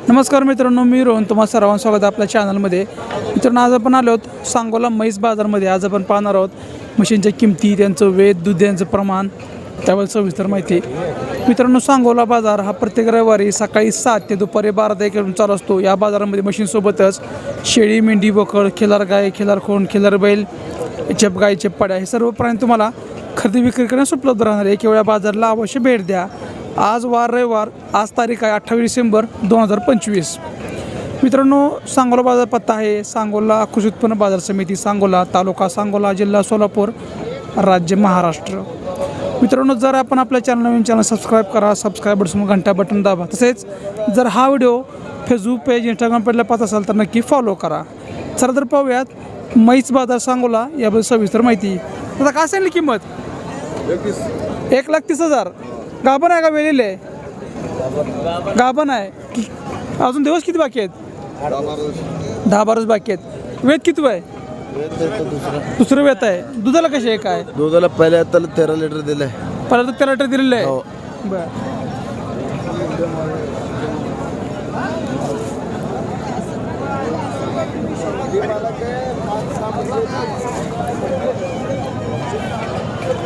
नमस्कार मित्रांनो, मी रोहन तुम्हा सर्वांचं स्वागत आहे आपल्या चॅनलमध्ये. मित्रांनो, आज आपण आलो आहोत सांगोला म्हैस बाजारमध्ये. आज आपण पाहणार आहोत म्हशींच्या किमती, त्यांचं वेत, दूध यांचं प्रमाण, त्यावर सविस्तर माहिती. मित्रांनो, सांगोला बाजार हा प्रत्येक रविवारी सकाळी 7 ते दुपारी 12 ते 1 चालू असतो. या बाजारामध्ये म्हशींसोबतच शेळी, मेंढी, बोकड, खिलार गाय, खिलार खोंड, खिलार बैल, चेप गाय, चेप पाड्या हे सर्व प्राणी तुम्हाला खरेदी विक्री करण्यास उपलब्ध राहणार आहे. एका वेळा बाजारला अवश्य भेट द्या. आज वार रविवार, आज तारीख आहे 28 डिसेंबर 2025. मित्रांनो, सांगोला बाजार पत्ता आहे सांगोला कृषी उत्पन्न बाजार समिती, सांगोला, तालुका सांगोला, जिल्हा सोलापूर, राज्य महाराष्ट्र. मित्रांनो, जर आपण आपल्या नवीन चॅनल सबस्क्राईब करा, सबस्क्राईब बटन घंटा बटन दाबा. तसेच जर हा व्हिडिओ फेसबुक पेज, इंस्टाग्राम पेजला पाहत असाल तर नक्की फॉलो करा. चला तर पाहूयात म्हैस बाजार सांगोला याबद्दल सविस्तर माहिती. आता काय सांगली किंमत? 1,30,000. गाभण आहे का वेलेले आहे? गाभण आहे. अजून दिवस किती बाकी आहेत? 10-12 बाकी आहेत. वेत किती आहे? दुसरं वेत आहे. दुधाला कसे आहे? काय दुधाला पहिल्या त्याला 13 लिटर दिलंय. पहिला तर 13 लिटर दिलेलं आहे. बरं.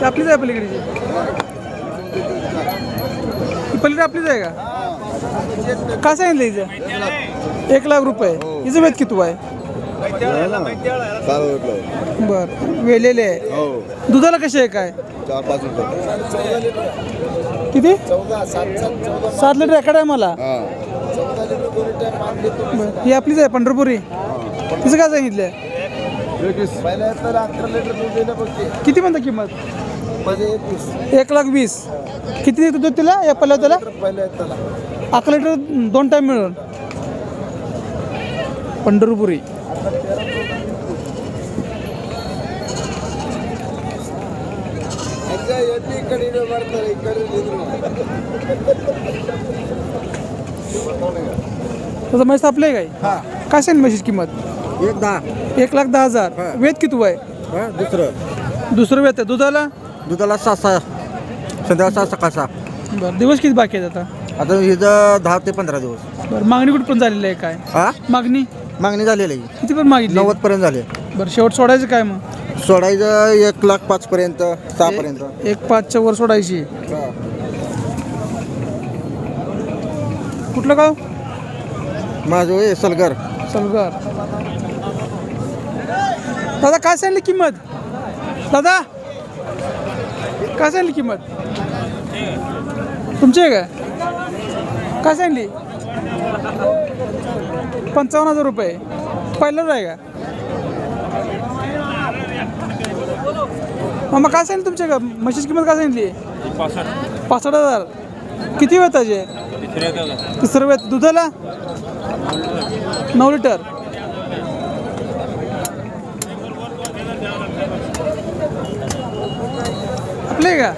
आपलीच आहे पलीकडची? पलीकडे आपलीच आहे का? काय सांगितलं हिचं? 1,00,000 रुपये. हिचं वेत किती आहे? बर. वेलेले आहे. दुधाला कसे आहे? काय 4-5 लिटर. किती? 7 लिटर एकडे आहे मला. बरं. ही आपलीच आहे पंढरपुरी. तिचं काय सांगितलं? किती म्हणता किंमत? 1,20,000. किती देतो दूध तिला या पहिल्या त्याला? 11 लिटर 2 टाईम मिळून. पंढरपुरी. तसं म्हैस आपलं आहे काय? काय सांग म्हशीची किंमत? 1,10,000. वेत किती आहे? दुसरं वेत आहे. दुधाला 6 संध्याकाळ 6 सकाळ 6. बरं. दिवस किती बाकी आहेत आता? आता हिचं 10 ते 15 दिवस. बरं. मागणी कुठं पण झालेली आहे? काय मागणी झालेली आहे. किती पण मागितली? 90 पर्यंत झाले. बरं. शेवट सोडायचं काय मग? सोडायचं 1,05,000 पर्यंत, 6 पर्यंत. 1,05,000च्या वर सोडायची. कुठलं गाव? माझं हे सलगर. दादा काय सांगली किंमत? दादा काय सांगली किंमत तुमची आहे काय सांगली? 55,000 रुपये. पहिलंच आहे का? मग काय सांगितलं तुमच्या का म्हशीची किंमत? काय सांगितली? 65,000. किती वेळ त्याचे? तिसरं वेळ. दुधाला 9 लिटर. आपले का?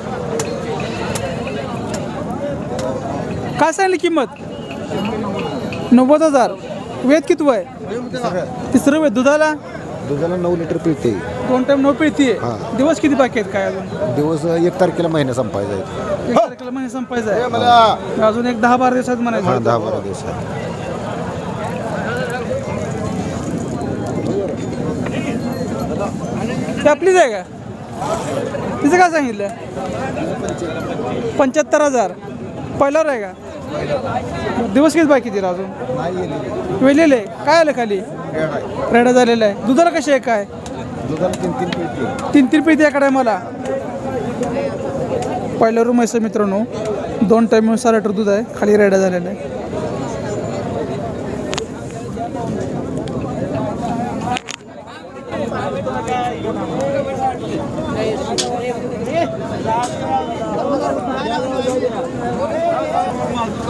काय सांगली किंमत? 90,000. वेत किती आहे? तिसरं वेत. दुधाला 9 लिटर पिळते. 2 टाइम 9 पिळती. दिवस किती बाकी आहेत? काय अजून दिवस 1 तारखेला महिना संपायचा आहे. 1 तारखेला महिना संपायचा आहे. अजून एक 10-12 दिवसात म्हणायचं. 10-12 दिवसात. ती आपलीच आहे का? तिचं काय सांगितलं? 75,000. पहिल्यावर आहे का? दिवस किती बाकी तिला अजून? वेलेले काय आलं खाली? रेडा झालेला आहे. दुधाला कशी आहे? काय 3 पिळते एकडे मला. पहिल्या रूम आहे मित्रांनो. 2 टाईम 6 लिटर दूध आहे. खाली रेडा झालेला आहे.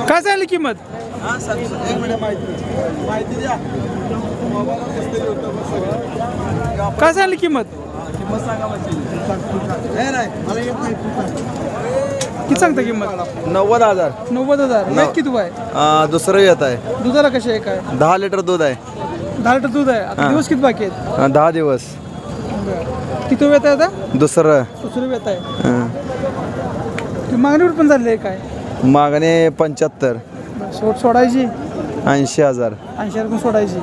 काय सांगली किंमत? काय सांगली किंमत? किती सांगता किंमत? 90,000. 90,000. वेत किती आहे? दुसरं येत आहे. दुधाला कशी आहे? काय 10 लिटर दूध आहे. 10 लिटर दूध आहे. आता दिवस किती बाकी आहेत? 10 दिवस. किती वेत आहे आता? दुसरं वेत आहे. मागणीवर पण झालेली आहे काय? मागणे 75. सोडायची 80,000. 80,000 पण सोडायची.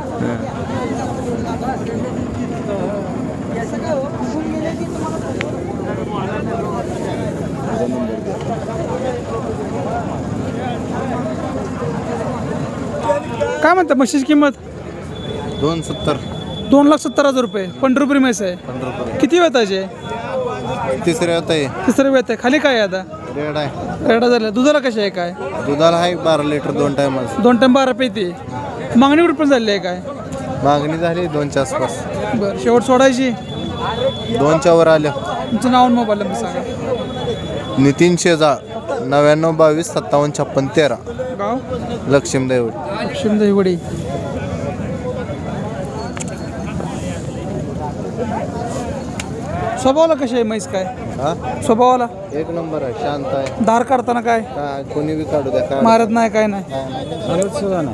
काय म्हणता म्हशीची किंमत? 270. 2,70,000 रुपये. पंढरपुरी म्हैस आहे. किती वेताची आहे? तिसऱ्या होत आहे. तिसरं वेत आहे. खाली काय आहे आता? रेड आहे. रेडा झाल्या. दुधाला कशी आहे काय? दुधाला आहे 12 लिटर 2 टायमास. 2 टाइम 12 पेती. मागणी कुठं पण झाली आहे काय? मागणी झाली 2च्या आसपास. बरं शेवट सोडायची. 2च्या वर आल्या. तुमचं नाव आणि मोबाईल नंबर सांगा. नितीन शेजाळ 99 22 57 56 13. गाव लक्ष्मी दैवड. शिंदेवडी. स्वभावाला कशी आहे म्हैस काय? हा स्वभावाला एक नंबर आहे. शांत आहे. धार काढताना काय काय कोणी बी काढू द्या. काय मारत नाही काय नाही. हळद सुद्धा ना.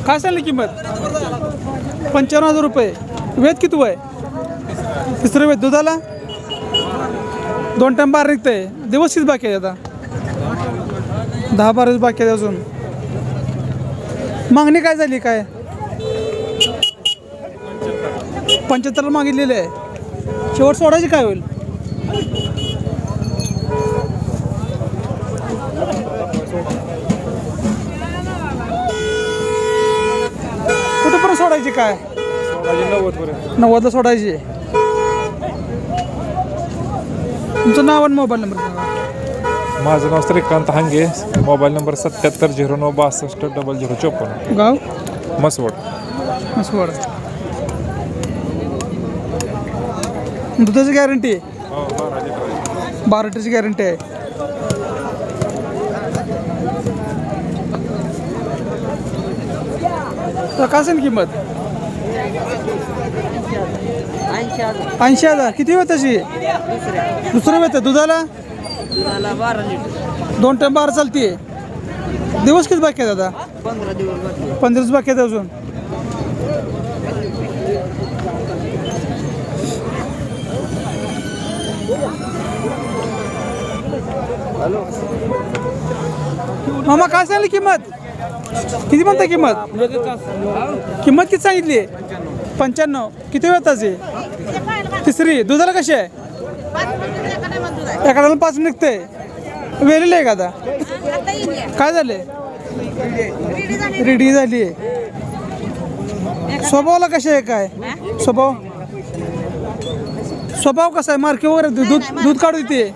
काय सांगली किंमत? 55,000 रुपये. वेद किती आहे? तिसरं वेद. दुधाला 2 टाइम 12 निघतंय. दिवस किती बाकी आहे आता? 10-12 दिवस बाकी आहे अजून. मागणी काय झाली काय? 75 मागितलेली आहे. शेवट सोडायची काय होईल? कुठं पर्यंत सोडायची काय? 90ला सोडायची. तुमचं नाव आणि मोबाईल नंबर सांगा. माझं नाव श्रीकांत हांगे. Mobile number 7709620054. गाव मसवड. मसवड. दुधाची गॅरंटी आहे. 12 लिटरची गॅरंटी आहे. तर काय असेल किंमत? 80,000. किती वेळ त्याची? दुसरं वेळ. दुधाला 2 टाइम 12 चालते. दिवस किती बाकी आहेत आता? 15 दिवस बाकी आहेत अजून. मामा काय सांगली किंमत? किती म्हणता किंमत? किंमत किती सांगितली? 95. किती वेताची? तिसरी. दुधाला कशी आहे? एखाद्याला 5 निघते. वेलेली आहे का आता? काय झाले? रेडी झाली. स्वभावाला कशी आहे काय? स्वभाव कसा आहे? मार्के वगैरे दूध काढू देते.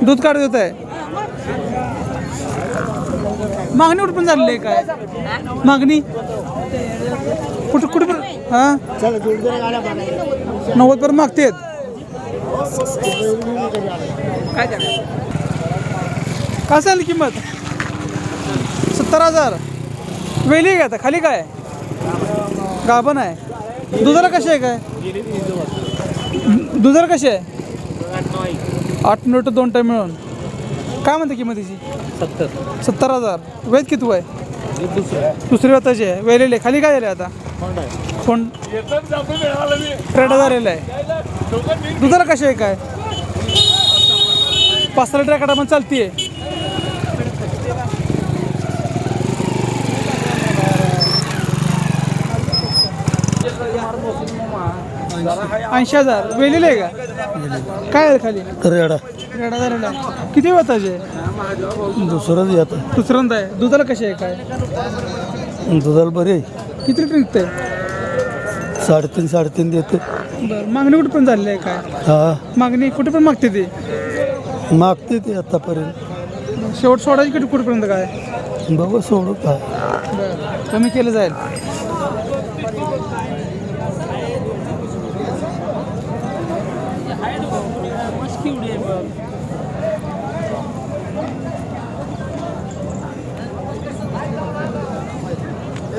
दूध काढू देत आहे. मागणी कुठं पण झालेली आहे काय? मागणी कुठं कुठं पण? हां 90 पर्यंत मागतेत. काय सांगली किंमत? 70,000. वेली आहे आता खाली काय? गाभण आहे. दुधाला कशी आहे काय? दुधाला कशी आहे? 8 लिटर 2 टाइम मिळून. काय म्हणते किंमत तिची? 70,000. वेद किती आहे? दुसरी वेताची आहे. वेलेले खाली काय झाले आता? फोन रेडा झालेला आहे. दुधाला कशी आहे काय? 5 लिटर एका टायमाला चालतीये. ऐंशी 80,000. वेलेले आहे का? काय आहे खाली? रेडा रेडा झालेला आहे. किती वेताचे? दुसरंच येतं. दुसऱ्यांदा आहे. दुधाला कशी आहे काय? दुधाला बरी आहे. किती लिटर निघतंय? 3.5 देते. बरं मागणी कुठे पण झालेली आहे काय? हा मागणी कुठे पण मागते ती? मागते ते आतापर्यंत. शेवट सोडायची कुठेपर्यंत काय? बघू सोडू काय. बरं कमी केलं जाईल.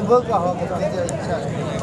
बघ